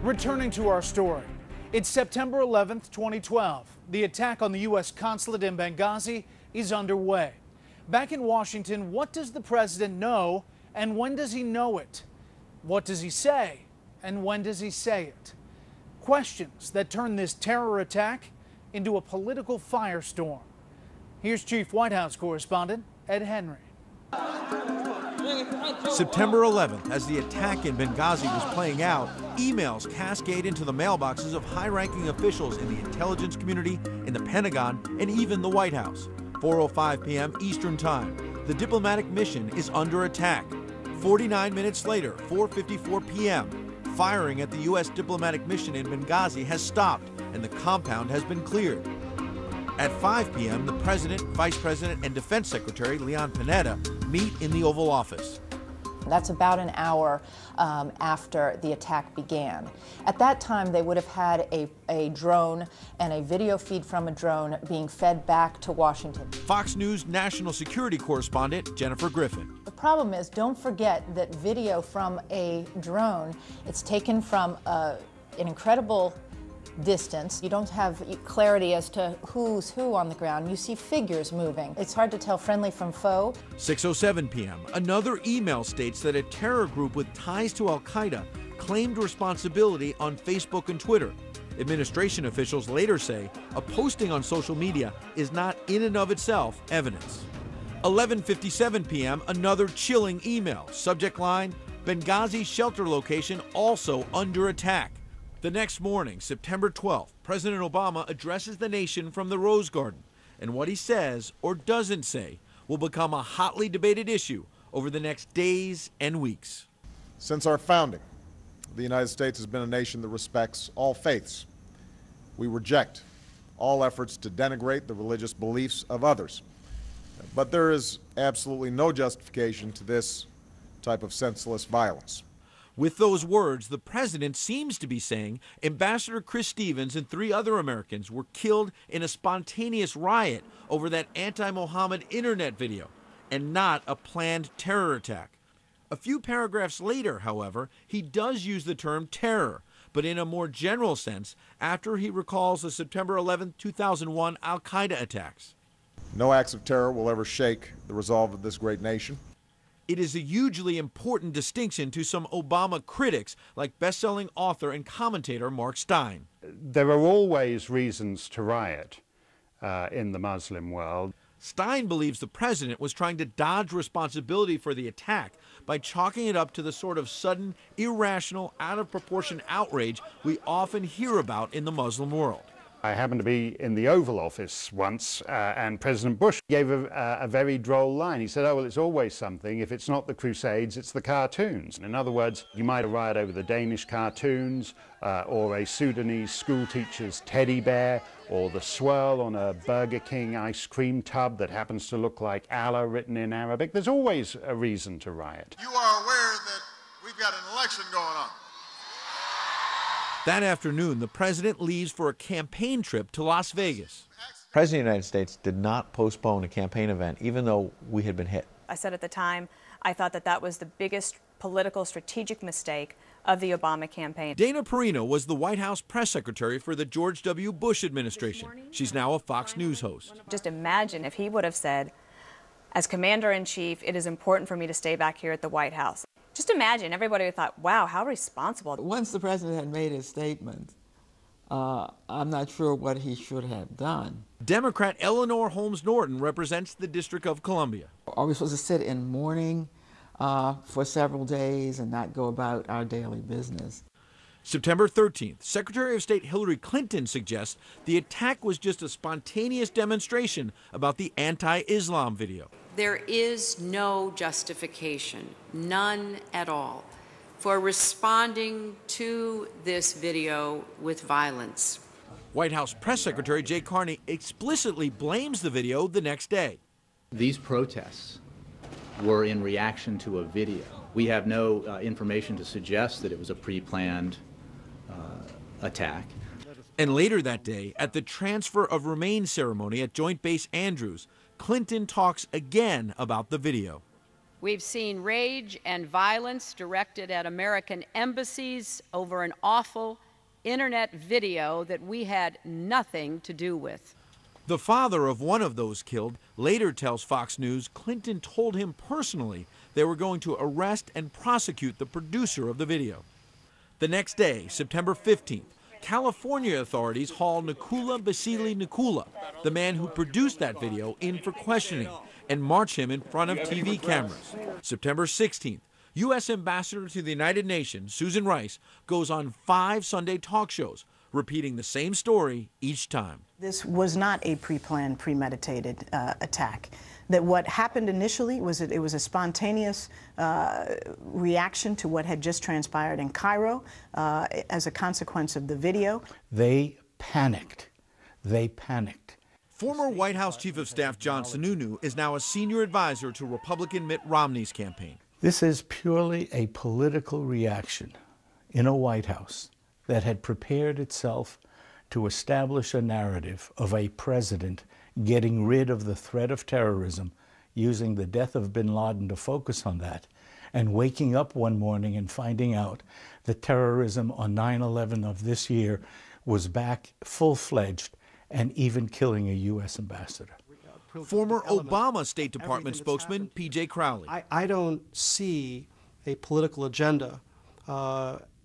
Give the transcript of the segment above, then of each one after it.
Returning to our story, it's September 11th, 2012. The attack on the U.S. consulate in Benghazi is underway. Back in Washington, what does the president know and when does he know it? What does he say and when does he say it? Questions that turn this terror attack into a political firestorm. Here's Chief White House correspondent Ed Henry. September 11th, as the attack in Benghazi was playing out, emails cascade into the mailboxes of high-ranking officials in the intelligence community, in the Pentagon, and even the White House. 4:05 p.m. Eastern Time. The diplomatic mission is under attack. 49 minutes later, 4:54 p.m., firing at the U.S. diplomatic mission in Benghazi has stopped, and the compound has been cleared. At 5 p.m., the President, Vice President, and Defense Secretary Leon Panetta meet in the Oval Office. That's about an hour after the attack began. At that time, they would have had a drone and a video feed from a drone being fed back to Washington. Fox News national security correspondent Jennifer Griffin. The problem is, don't forget that video from a drone, it's taken from an incredible distance. You don't have clarity as to who's who on the ground. You see figures moving. It's hard to tell friendly from foe. 6:07 p.m. Another email states that a terror group with ties to Al-Qaeda claimed responsibility on Facebook and Twitter. Administration officials later say a posting on social media is not in and of itself evidence. 11:57 p.m. Another chilling email. Subject line: Benghazi shelter location also under attack. The next morning, September 12th, President Obama addresses the nation from the Rose Garden, and what he says or doesn't say will become a hotly debated issue over the next days and weeks. Since our founding, the United States has been a nation that respects all faiths. We reject all efforts to denigrate the religious beliefs of others. But there is absolutely no justification to this type of senseless violence. With those words, the president seems to be saying Ambassador Chris Stevens and 3 other Americans were killed in a spontaneous riot over that anti-Mohammed internet video and not a planned terror attack. A few paragraphs later, however, he does use the term terror, but in a more general sense after he recalls the September 11, 2001 Al-Qaeda attacks. No acts of terror will ever shake the resolve of this great nation. It is a hugely important distinction to some Obama critics like best-selling author and commentator Mark Stein. There are always reasons to riot in the Muslim world. Stein believes the president was trying to dodge responsibility for the attack by chalking it up to the sort of sudden, irrational, out-of-proportion outrage we often hear about in the Muslim world. I happened to be in the Oval Office once, and President Bush gave a very droll line. He said, oh, well, it's always something. If it's not the Crusades, it's the cartoons. In other words, you might riot over the Danish cartoons, or a Sudanese schoolteacher's teddy bear, or the swirl on a Burger King ice cream tub that happens to look like Allah written in Arabic. There's always a reason to riot. You are aware that we've got an election going on. That afternoon, the president leaves for a campaign trip to Las Vegas. The President of the United States did not postpone a campaign event, even though we had been hit. I said at the time, I thought that was the biggest political strategic mistake of the Obama campaign. Dana Perino was the White House press secretary for the George W. Bush administration. She's now a Fox News host. Just imagine if he would have said, as commander-in-chief, it is important for me to stay back here at the White House. Just imagine, everybody would have thought, wow, how responsible. Once the president had made his statement, I'm not sure what he should have done. Democrat Eleanor Holmes Norton represents the District of Columbia. Are we supposed to sit in mourning for several days and not go about our daily business? September 13th, Secretary of State Hillary Clinton suggests the attack was just a spontaneous demonstration about the anti-Islam video. There is no justification, none at all, for responding to this video with violence. White House Press Secretary Jay Carney explicitly blames the video the next day. These protests were in reaction to a video. We have no information to suggest that it was a pre-planned attack. And later that day, at the transfer of remains ceremony at Joint Base Andrews, Clinton talks again about the video. We've seen rage and violence directed at American embassies over an awful internet video that we had nothing to do with. The father of one of those killed later tells Fox News Clinton told him personally they were going to arrest and prosecute the producer of the video. The next day, September 15th, California authorities haul Nakula Basili Nakula, the man who produced that video, in for questioning and march him in front of TV cameras. September 16th, U.S. Ambassador to the United Nations, Susan Rice, goes on 5 Sunday talk shows, repeating the same story each time. This was not a pre-planned, premeditated attack. That what happened initially was that it was a spontaneous reaction to what had just transpired in Cairo as a consequence of the video. They panicked. They panicked. Former White House Chief of Staff John Sununu is now a senior advisor to Republican Mitt Romney's campaign. This is purely a political reaction in a White House that had prepared itself to establish a narrative of a president getting rid of the threat of terrorism, using the death of bin Laden to focus on that, and waking up one morning and finding out that terrorism on 9/11 of this year was back full-fledged and even killing a U.S. ambassador. Former Obama State Department spokesman P.J. Crowley. I don't see a political agenda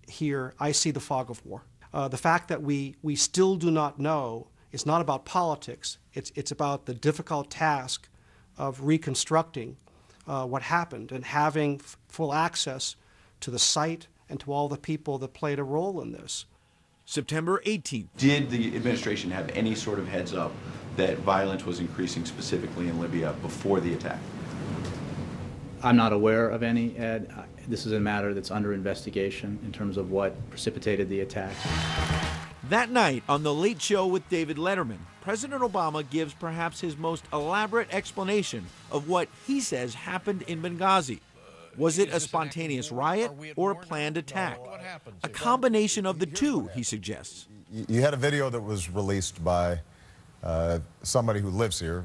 here. I see the fog of war. The fact that we still do not know, it's not about politics. It's about the difficult task of reconstructing what happened and having full access to the site and to all the people that played a role in this. September 18th. Did the administration have any sort of heads up that violence was increasing specifically in Libya before the attack? I'm not aware of any, Ed. This is a matter that's under investigation in terms of what precipitated the attack. That night on The Late Show with David Letterman, President Obama gives perhaps his most elaborate explanation of what he says happened in Benghazi. Was it a spontaneous riot or a planned attack? A combination of the two, he suggests. You had a video that was released by somebody who lives here,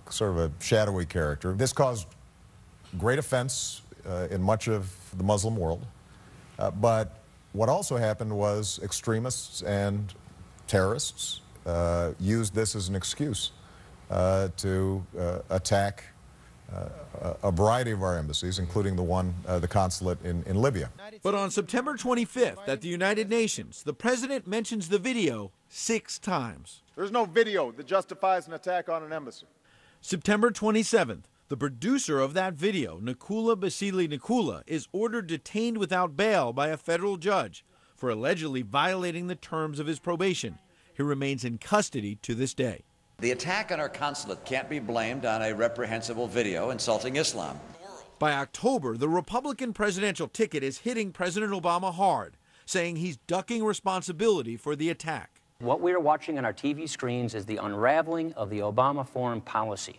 sort of a shadowy character. This caused great offense in much of the Muslim world, but what also happened was extremists and terrorists used this as an excuse to attack a variety of our embassies, including the consulate in Libya. But on September 25th at the United Nations, the president mentions the video 6 times. There's no video that justifies an attack on an embassy. September 27th, the producer of that video, Nakula Basili Nakula, is ordered detained without bail by a federal judge for allegedly violating the terms of his probation. He remains in custody to this day. The attack on our consulate can't be blamed on a reprehensible video insulting Islam. By October, the Republican presidential ticket is hitting President Obama hard, saying he's ducking responsibility for the attack. What we are watching on our TV screens is the unraveling of the Obama foreign policy.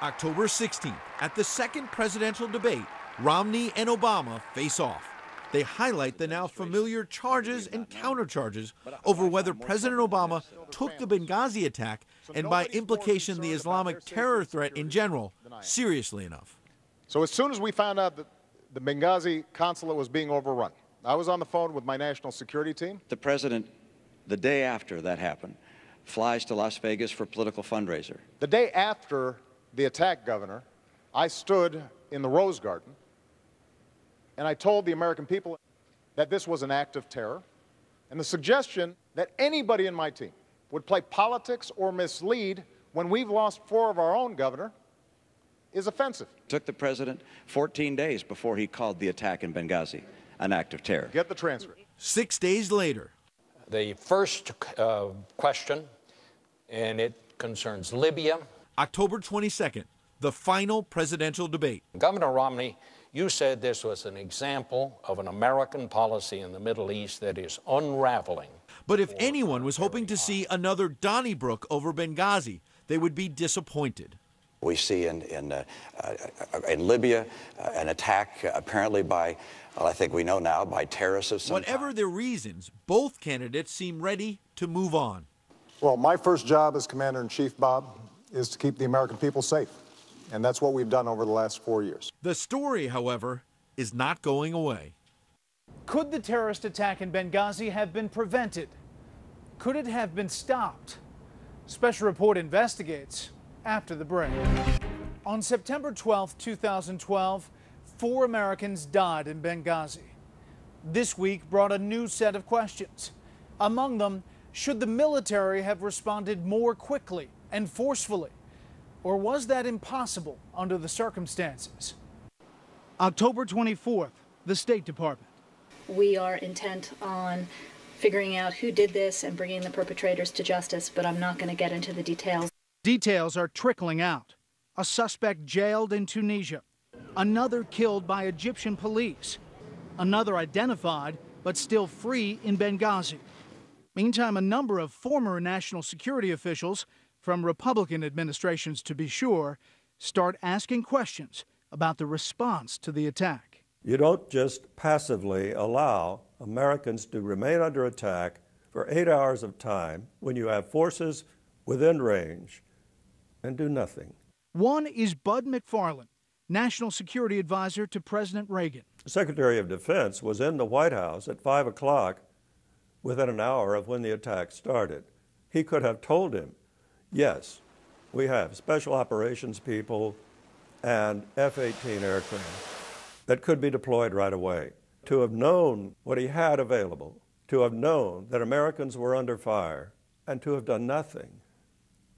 October 16th, at the second presidential debate, Romney and Obama face off. They highlight the now familiar charges and countercharges over whether President Obama took the Benghazi attack and, by implication, the Islamic terror threat in general, seriously enough. So as soon as we found out that the Benghazi consulate was being overrun, I was on the phone with my national security team. The president, the day after that happened, flies to Las Vegas for political fundraiser. The day after the attack, Governor, I stood in the Rose Garden and I told the American people that this was an act of terror, and the suggestion that anybody in my team would play politics or mislead when we've lost 4 of our own, Governor, is offensive. It took the president 14 days before he called the attack in Benghazi an act of terror. Get the transcript. 6 days later. The first question, and it concerns Libya. October 22nd, the final presidential debate. Governor Romney, you said this was an example of an American policy in the Middle East that is unraveling. But if anyone was hoping to see another Donnybrook over Benghazi, they would be disappointed. We see in Libya an attack apparently by, well, I think we know now, by terrorists of some Whatever kind. their reasons, both candidates seem ready to move on. Well, my first job as Commander-in-Chief, Bob, is to keep the American people safe. And that's what we've done over the last 4 years. The story, however, is not going away. Could the terrorist attack in Benghazi have been prevented? Could it have been stopped? Special Report investigates after the break. On September 12, 2012, 4 Americans died in Benghazi. This week brought a new set of questions. Among them, should the military have responded more quickly and forcefully? Or was that impossible under the circumstances? October 24th, the State Department. We are intent on figuring out who did this and bringing the perpetrators to justice, but I'm not going to get into the details. Details are trickling out. A suspect jailed in Tunisia, another killed by Egyptian police, another identified but still free in Benghazi. Meantime, a number of former national security officials, from Republican administrations to be sure, start asking questions about the response to the attack. You don't just passively allow Americans to remain under attack for 8 hours of time when you have forces within range and do nothing. One is Bud McFarlane, National Security Advisor to President Reagan. The Secretary of Defense was in the White House at 5 o'clock within an hour of when the attack started. He could have told him, yes, we have special operations people and F-18 aircraft that could be deployed right away. To have known what he had available, to have known that Americans were under fire, and to have done nothing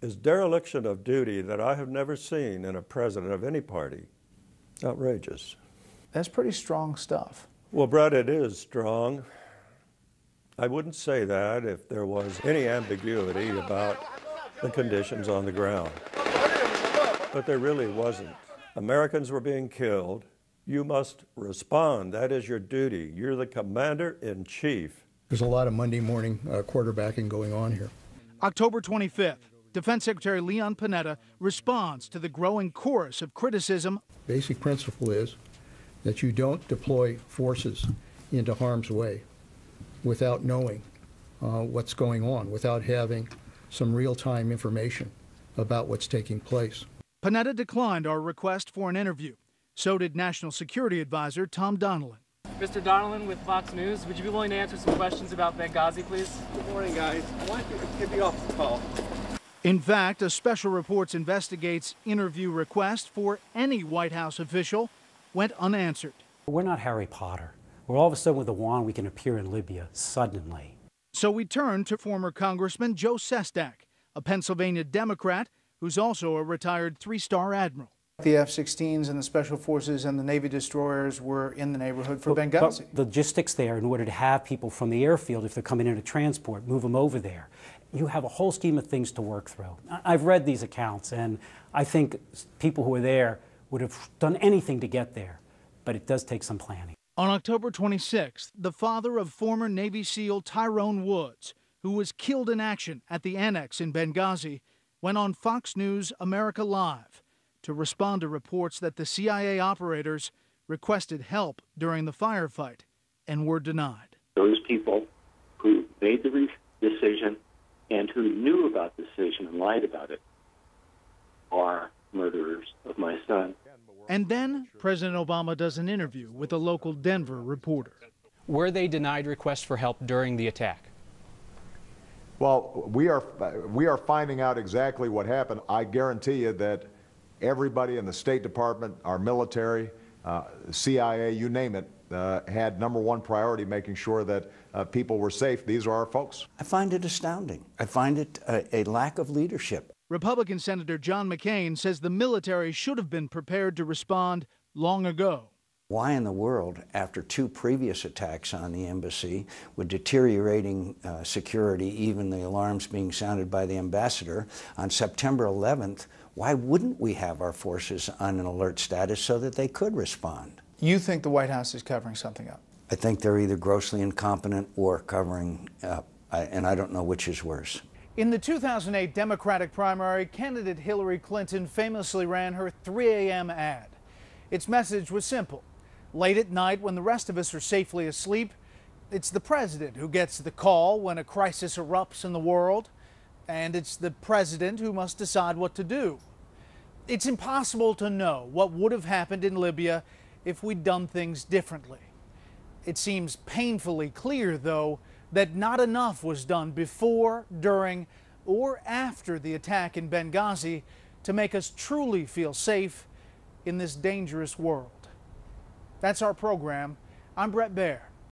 is dereliction of duty that I have never seen in a president of any party. Outrageous. That's pretty strong stuff. Well, Bret, it is strong. I wouldn't say that if there was any ambiguity about the conditions on the ground. But there really wasn't. Americans were being killed. You must respond. That is your duty. You're the commander-in-chief. There's a lot of Monday morning quarterbacking going on here. October 25th, Defense Secretary Leon Panetta responds to the growing chorus of criticism. Basic principle is that you don't deploy forces into harm's way without knowing what's going on, without having some real-time information about what's taking place. Panetta declined our request for an interview. So did National Security Advisor Tom Donilon. Mr. Donilon with Fox News, would you be willing to answer some questions about Benghazi, please? Good morning, guys. Why don't you get me off the call? In fact, a Special Reports investigates interview request for any White House official went unanswered. We're not Harry Potter. We're all of a sudden with a wand we can appear in Libya suddenly. So we turn to former Congressman Joe Sestak, a Pennsylvania Democrat who's also a retired 3-star admiral. The F-16s and the Special Forces and the Navy destroyers were in the neighborhood for Benghazi. But the logistics there, in order to have people from the airfield, if they're coming in to transport, move them over there. You have a whole scheme of things to work through. I've read these accounts, and I think people who are there would have done anything to get there, but it does take some planning. On October 26th, the father of former Navy SEAL Tyrone Woods, who was killed in action at the annex in Benghazi, went on Fox News America Live to respond to reports that the CIA operators requested help during the firefight and were denied. Those people who made the decision and who knew about the decision and lied about it are murderers of my son. And then President Obama does an interview with a local Denver reporter. Were they denied requests for help during the attack? Well, we are finding out exactly what happened. I guarantee you that everybody in the State Department, our military, CIA, you name it, had #1 priority making sure that people were safe. These are our folks. I find it astounding. I find it a lack of leadership. Republican Senator John McCain says the military should have been prepared to respond long ago. Why in the world, after 2 previous attacks on the embassy, with deteriorating security, even the alarms being sounded by the ambassador, on September 11th, why wouldn't we have our forces on an alert status so that they could respond? You think the White House is covering something up? I think they're either grossly incompetent or covering up, and I don't know which is worse. In the 2008 Democratic primary, candidate Hillary Clinton famously ran her 3 a.m. ad. Its message was simple. Late at night, when the rest of us are safely asleep, it's the president who gets the call when a crisis erupts in the world, and it's the president who must decide what to do. It's impossible to know what would have happened in Libya if we'd done things differently. It seems painfully clear, though, that not enough was done before, during, or after the attack in Benghazi to make us truly feel safe in this dangerous world. That's our program. I'm Bret Baier.